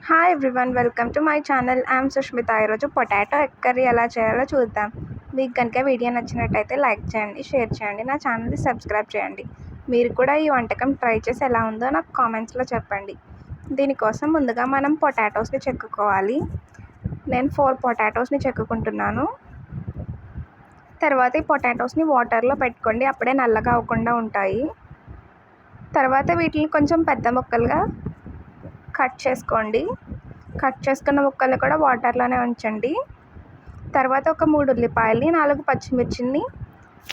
Hi everyone, welcome to my channel. I'm Sushmita. ఈరోజు potato egg curry ఎలా చేయాలో చూద్దాం. మీకు కనుక వీడియో నచ్చినట్టయితే లైక్ చేయండి, షేర్ చేయండి, నా ఛానల్ని సబ్స్క్రైబ్ చేయండి. మీరు కూడా ఈ వంటకం ట్రై చేసి ఎలా ఉందో నాకు కామెంట్స్లో చెప్పండి. దీనికోసం ముందుగా మనం పొటాటోస్ని చెక్కుకోవాలి. నేను 4 పొటాటోస్ని చెక్కుకుంటున్నాను. తర్వాత ఈ పొటాటోస్ని వాటర్లో పెట్టుకోండి, అప్పుడే నల్లగా అవ్వకుండా ఉంటాయి. తర్వాత వీటిని కొంచెం పెద్ద ముక్కలుగా కట్ చేసుకోండి. కట్ చేసుకున్న ముక్కలు కూడా వాటర్లోనే ఉంచండి. తర్వాత ఒక 3 ఉల్లిపాయలని 4 పచ్చిమిర్చిని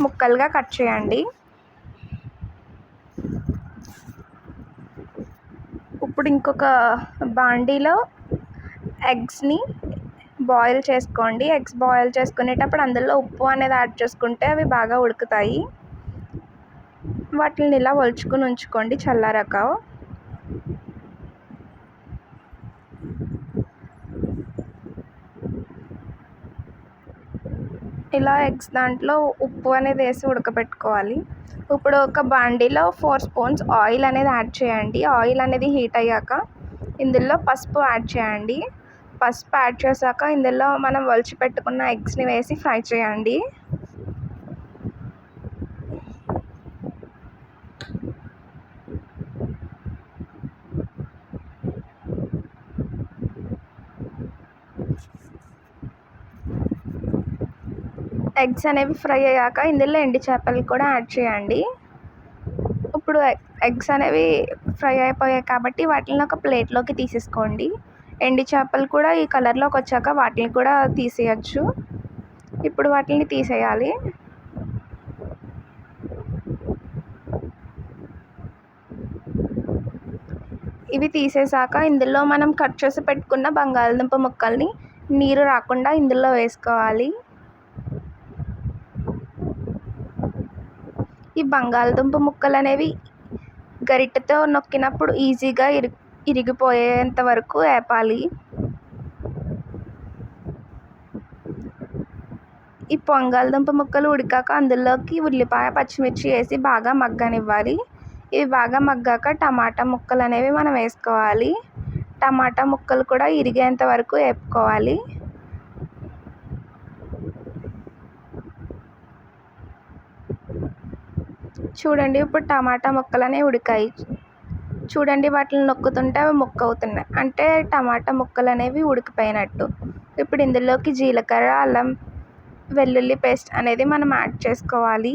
ముక్కలుగా కట్ చేయండి. ఇప్పుడు ఇంకొక బాండీలో ఎగ్స్ని బాయిల్ చేసుకోండి. ఎగ్స్ బాయిల్ చేసుకునేటప్పుడు అందులో ఉప్పు అనేది యాడ్ చేసుకుంటే అవి బాగా ఉడుకుతాయి. వాటిని ఇలా ఒలుచుకుని ఉంచుకోండి చల్లారాక. ఇలా ఎగ్స్ దాంట్లో ఉప్పు అనేది వేసి ఉడకబెట్టుకోవాలి. ఇప్పుడు ఒక బాండీలో 4 స్పూన్స్ ఆయిల్ అనేది యాడ్ చేయండి. ఆయిల్ అనేది హీట్ అయ్యాక ఇందులో పసుపు యాడ్ చేయండి. పసుపు యాడ్ చేశాక ఇందులో మనం ఒలిచి పెట్టుకున్న ఎగ్స్ని వేసి ఫ్రై చేయండి. ఎగ్స్ అనేవి ఫ్రై అయ్యాక ఇందులో ఎండు చేపలు కూడా యాడ్ చేయండి. ఇప్పుడు ఎగ్స్ అనేవి ఫ్రై అయిపోయాయి కాబట్టి వాటిని ఒక ప్లేట్లోకి తీసేసుకోండి. ఎండు చేపలు కూడా ఈ కలర్లోకి వచ్చాక వాటిని కూడా తీసేయచ్చు. ఇప్పుడు వాటిని తీసేయాలి. ఇవి తీసేసాక ఇందులో మనం కట్ చేసి పెట్టుకున్న బంగాళదుంప ముక్కల్ని నీరు రాకుండా ఇందులో వేసుకోవాలి. ఈ బంగాళదుంప ముక్కలు అనేవి గరిటెతో నొక్కినప్పుడు ఈజీగా ఇరిగిపోయేంత వరకు వేపాలి. ఈ బంగాళదుంప ముక్కలు ఉడికాక అందులోకి ఉల్లిపాయ పచ్చిమిర్చి వేసి బాగా మగ్గనివ్వాలి. ఇవి బాగా మగ్గాక టమాటా ముక్కలు అనేవి మనం వేసుకోవాలి. టమాటా ముక్కలు కూడా ఇరిగేంత వరకు వేపుకోవాలి. చూడండి, ఇప్పుడు టమాటా ముక్కలు అనేవి ఉడికాయి. చూడండి, వాటిని నొక్కుతుంటే అవి ముక్క అవుతున్నాయి, అంటే టమాటా ముక్కలు అనేవి ఉడికిపోయినట్టు. ఇప్పుడు ఇందులోకి జీలకర్ర, అల్లం వెల్లుల్లి పేస్ట్ అనేది మనం యాడ్ చేసుకోవాలి.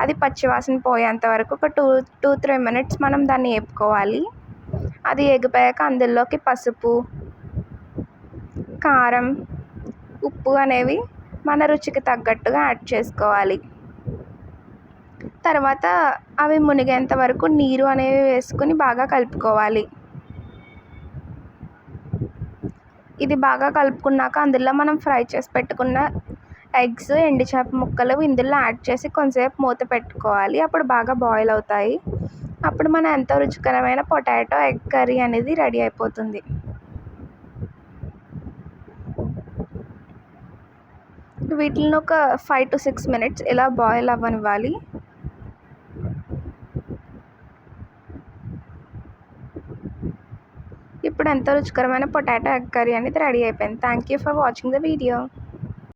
అది పచ్చివాసన పోయేంత వరకు ఒక 2-3 మినిట్స్ మనం దాన్ని వేపుకోవాలి. అది ఎగిపోయాక అందులోకి పసుపు, కారం, ఉప్పు అనేవి మన రుచికి తగ్గట్టుగా యాడ్ చేసుకోవాలి. తర్వాత అవి మునిగేంత వరకు నీరు అనేవి వేసుకుని బాగా కలుపుకోవాలి. ఇది బాగా కలుపుకున్నాక అందులో మనం ఫ్రై చేసి పెట్టుకున్న ఎగ్స్, ఎండు చేప ముక్కలు ఇందులో యాడ్ చేసి కొంచెంసేపు మూత పెట్టుకోవాలి. అప్పుడు బాగా బాయిల్ అవుతాయి. అప్పుడు మన ఎంతో రుచికరమైన పొటాటో ఎగ్ కర్రీ అనేది రెడీ అయిపోతుంది. వీటిని ఒక 5 to 6 మినిట్స్ ఇలా బాయిల్ అవ్వనివ్వాలి. ఇప్పుడు ఎంతో రుచికరమైన పొటాటో ఎగ్ కర్రీ అనేది రెడీ అయిపోయింది. Thank you for watching the video.